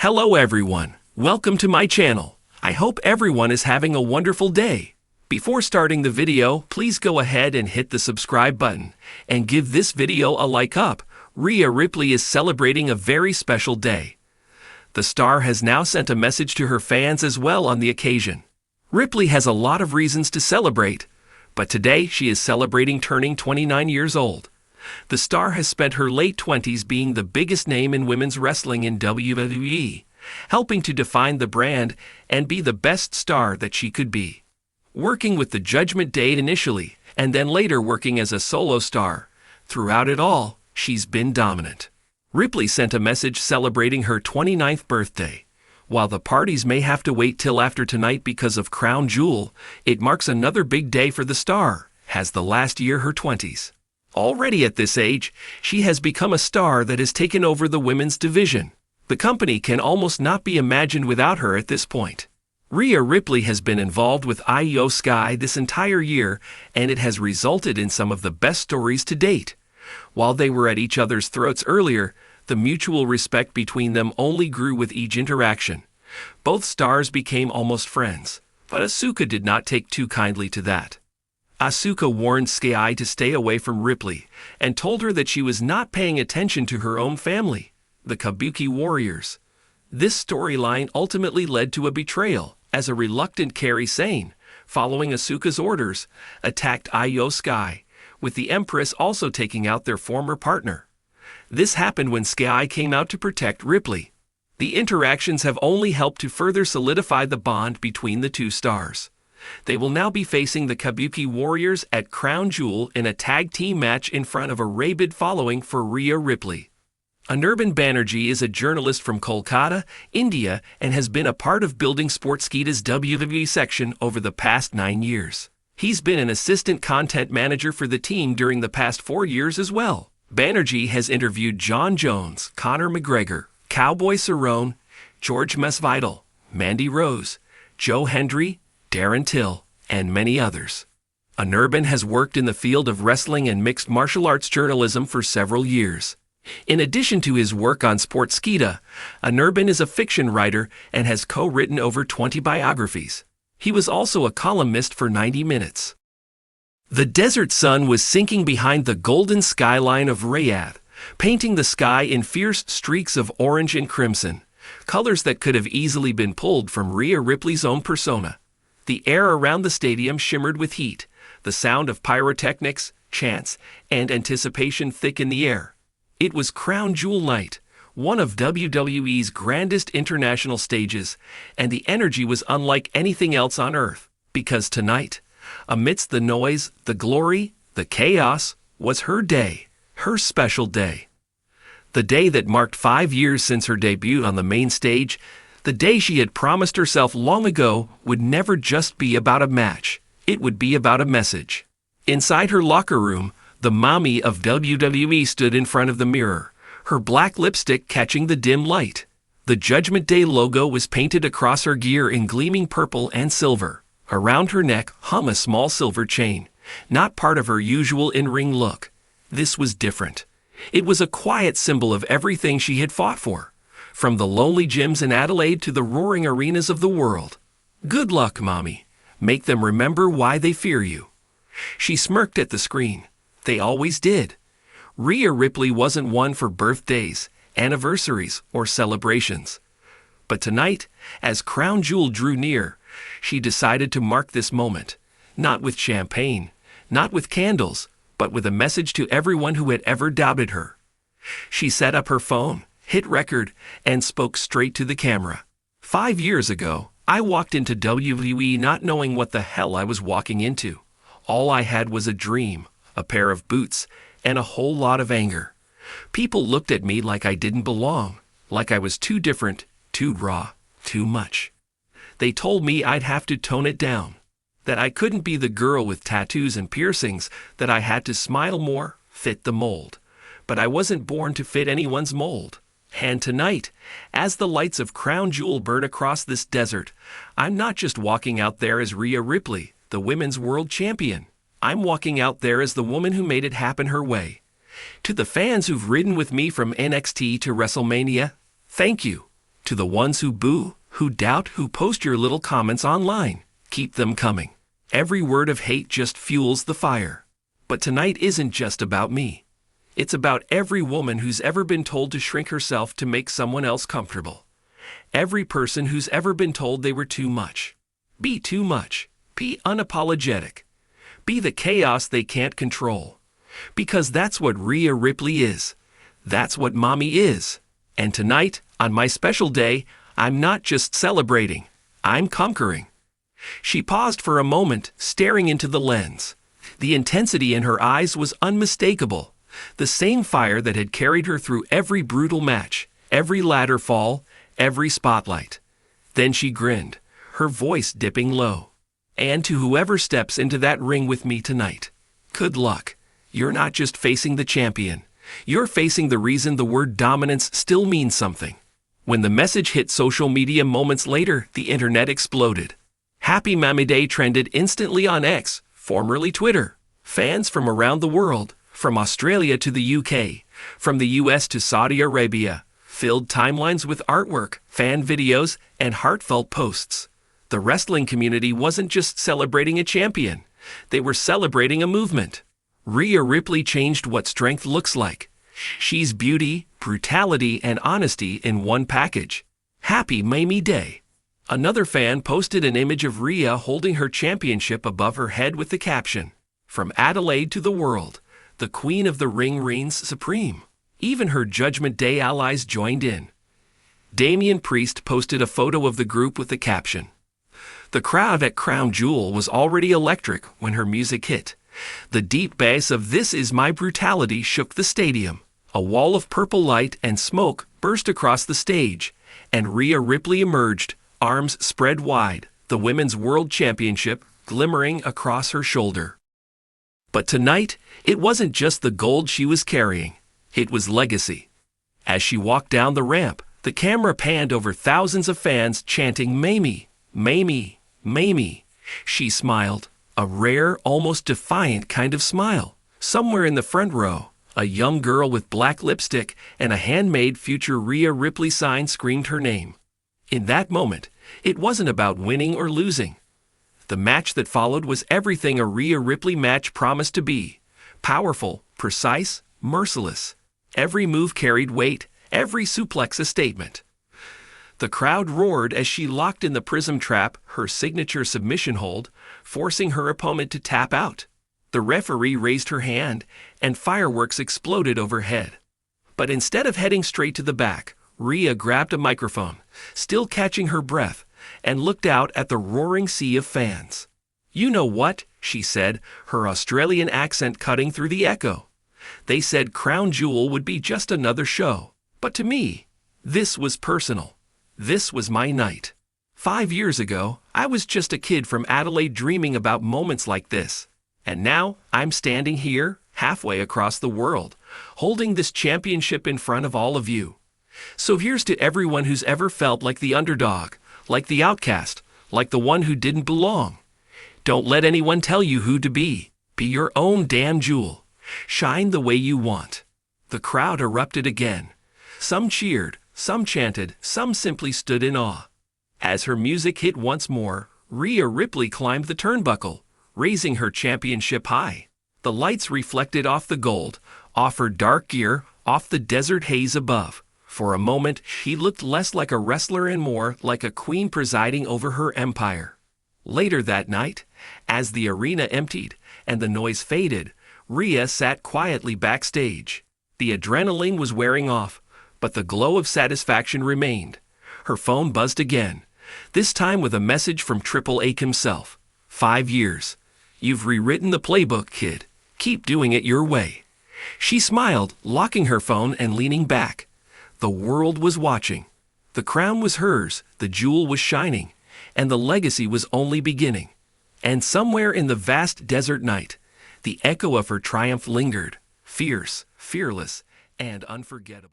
Hello everyone, welcome to my channel. I hope everyone is having a wonderful day. Before starting the video, please go ahead and hit the subscribe button and give this video a like up. Rhea Ripley is celebrating a very special day. The star has now sent a message to her fans as well on the occasion. Ripley has a lot of reasons to celebrate, but today she is celebrating turning 29 years old. The star has spent her late 20s being the biggest name in women's wrestling in WWE, helping to define the brand and be the best star that she could be. Working with the Judgment Day initially, and then later working as a solo star, throughout it all, she's been dominant. Ripley sent a message celebrating her 29th birthday. While the parties may have to wait till after tonight because of Crown Jewel, it marks another big day for the star, has the last year her 20s. Already at this age, she has become a star that has taken over the women's division. The company can almost not be imagined without her at this point. Rhea Ripley has been involved with Io Sky this entire year, and it has resulted in some of the best stories to date. While they were at each other's throats earlier, the mutual respect between them only grew with each interaction. Both stars became almost friends, but Asuka did not take too kindly to that. Asuka warned Sky to stay away from Ripley and told her that she was not paying attention to her own family, the Kabuki Warriors. This storyline ultimately led to a betrayal, as a reluctant Kairi Sane, following Asuka's orders, attacked Io Sky, with the Empress also taking out their former partner. This happened when Sky came out to protect Ripley. The interactions have only helped to further solidify the bond between the two stars. They will now be facing the Kabuki Warriors at Crown Jewel in a tag team match in front of a rabid following for Rhea Ripley. Anirban Banerjee is a journalist from Kolkata, India, and has been a part of building Sportskeeda's WWE section over the past 9 years. He's been an assistant content manager for the team during the past 4 years as well. Banerjee has interviewed John Jones, Conor McGregor, Cowboy Cerrone, George Masvidal, Mandy Rose, Joe Hendry, Darren Till, and many others. Anirban has worked in the field of wrestling and mixed martial arts journalism for several years. In addition to his work on Sportskeeda, Anirban is a fiction writer and has co-written over 20 biographies. He was also a columnist for 90 Minutes. The desert sun was sinking behind the golden skyline of Riyadh, painting the sky in fierce streaks of orange and crimson, colors that could have easily been pulled from Rhea Ripley's own persona. The air around the stadium shimmered with heat, the sound of pyrotechnics, chants, and anticipation thick in the air. It was Crown Jewel night, one of WWE's grandest international stages, and the energy was unlike anything else on earth, because tonight, amidst the noise, the glory, the chaos, was her day, her special day. The day that marked 5 years since her debut on the main stage, the day she had promised herself long ago would never just be about a match, it would be about a message. Inside her locker room, the mommy of WWE stood in front of the mirror, her black lipstick catching the dim light. The Judgment Day logo was painted across her gear in gleaming purple and silver. Around her neck hung a small silver chain, not part of her usual in-ring look. This was different. It was a quiet symbol of everything she had fought for, from the lonely gyms in Adelaide to the roaring arenas of the world. Good luck, Mommy. Make them remember why they fear you. She smirked at the screen. They always did. Rhea Ripley wasn't one for birthdays, anniversaries, or celebrations. But tonight, as Crown Jewel drew near, she decided to mark this moment, not with champagne, not with candles, but with a message to everyone who had ever doubted her. She set up her phone, hit record, and spoke straight to the camera. 5 years ago, I walked into WWE not knowing what the hell I was walking into. All I had was a dream, a pair of boots, and a whole lot of anger. People looked at me like I didn't belong, like I was too different, too raw, too much. They told me I'd have to tone it down, that I couldn't be the girl with tattoos and piercings, that I had to smile more, fit the mold. But I wasn't born to fit anyone's mold. And tonight, as the lights of Crown Jewel burn across this desert, I'm not just walking out there as Rhea Ripley, the women's world champion. I'm walking out there as the woman who made it happen her way. To the fans who've ridden with me from NXT to WrestleMania, thank you. To the ones who boo, who doubt, who post your little comments online, keep them coming. Every word of hate just fuels the fire. But tonight isn't just about me. It's about every woman who's ever been told to shrink herself to make someone else comfortable. Every person who's ever been told they were too much. Be too much. Be unapologetic. Be the chaos they can't control. Because that's what Rhea Ripley is. That's what mommy is. And tonight, on my special day, I'm not just celebrating. I'm conquering. She paused for a moment, staring into the lens. The intensity in her eyes was unmistakable. The same fire that had carried her through every brutal match, every ladder fall, every spotlight. Then she grinned, her voice dipping low. And to whoever steps into that ring with me tonight, good luck. You're not just facing the champion. You're facing the reason the word dominance still means something. When the message hit social media moments later, the internet exploded. Happy Mommy Day trended instantly on X, formerly Twitter. Fans from around the world, from Australia to the UK, from the US to Saudi Arabia, filled timelines with artwork, fan videos, and heartfelt posts. The wrestling community wasn't just celebrating a champion. They were celebrating a movement. Rhea Ripley changed what strength looks like. She's beauty, brutality, and honesty in one package. Happy Mommy Day. Another fan posted an image of Rhea holding her championship above her head with the caption, "From Adelaide to the world, the Queen of the Ring reigns supreme." Even her Judgment Day allies joined in. Damian Priest posted a photo of the group with the caption, "The crowd at Crown Jewel was already electric when her music hit. The deep bass of 'This Is My Brutality' shook the stadium. A wall of purple light and smoke burst across the stage, and Rhea Ripley emerged, arms spread wide, the Women's World Championship glimmering across her shoulder. But tonight, it wasn't just the gold she was carrying. It was legacy. As she walked down the ramp, the camera panned over thousands of fans chanting "Mamie, Mamie, Mamie." She smiled, a rare, almost defiant kind of smile. Somewhere in the front row, a young girl with black lipstick and a handmade future Rhea Ripley sign screamed her name. In that moment, it wasn't about winning or losing. The match that followed was everything a Rhea Ripley match promised to be. Powerful, precise, merciless. Every move carried weight, every suplex a statement. The crowd roared as she locked in the prism trap, her signature submission hold, forcing her opponent to tap out. The referee raised her hand, and fireworks exploded overhead. But instead of heading straight to the back, Rhea grabbed a microphone, still catching her breath, and looked out at the roaring sea of fans. "You know what?" she said, her Australian accent cutting through the echo. "They said Crown Jewel would be just another show. But to me, this was personal. This was my night. 5 years ago, I was just a kid from Adelaide dreaming about moments like this. And now, I'm standing here, halfway across the world, holding this championship in front of all of you. So here's to everyone who's ever felt like the underdog, like the outcast, like the one who didn't belong. Don't let anyone tell you who to be. Be your own damn jewel. Shine the way you want." The crowd erupted again. Some cheered, some chanted, some simply stood in awe. As her music hit once more, Rhea Ripley climbed the turnbuckle, raising her championship high. The lights reflected off the gold, off her dark gear, off the desert haze above. For a moment, she looked less like a wrestler and more like a queen presiding over her empire. Later that night, as the arena emptied and the noise faded, Rhea sat quietly backstage. The adrenaline was wearing off, but the glow of satisfaction remained. Her phone buzzed again, this time with a message from Triple H himself. 5 years. You've rewritten the playbook, kid. Keep doing it your way. She smiled, locking her phone and leaning back. The world was watching. The crown was hers, the jewel was shining, and the legacy was only beginning. And somewhere in the vast desert night, the echo of her triumph lingered, fierce, fearless, and unforgettable.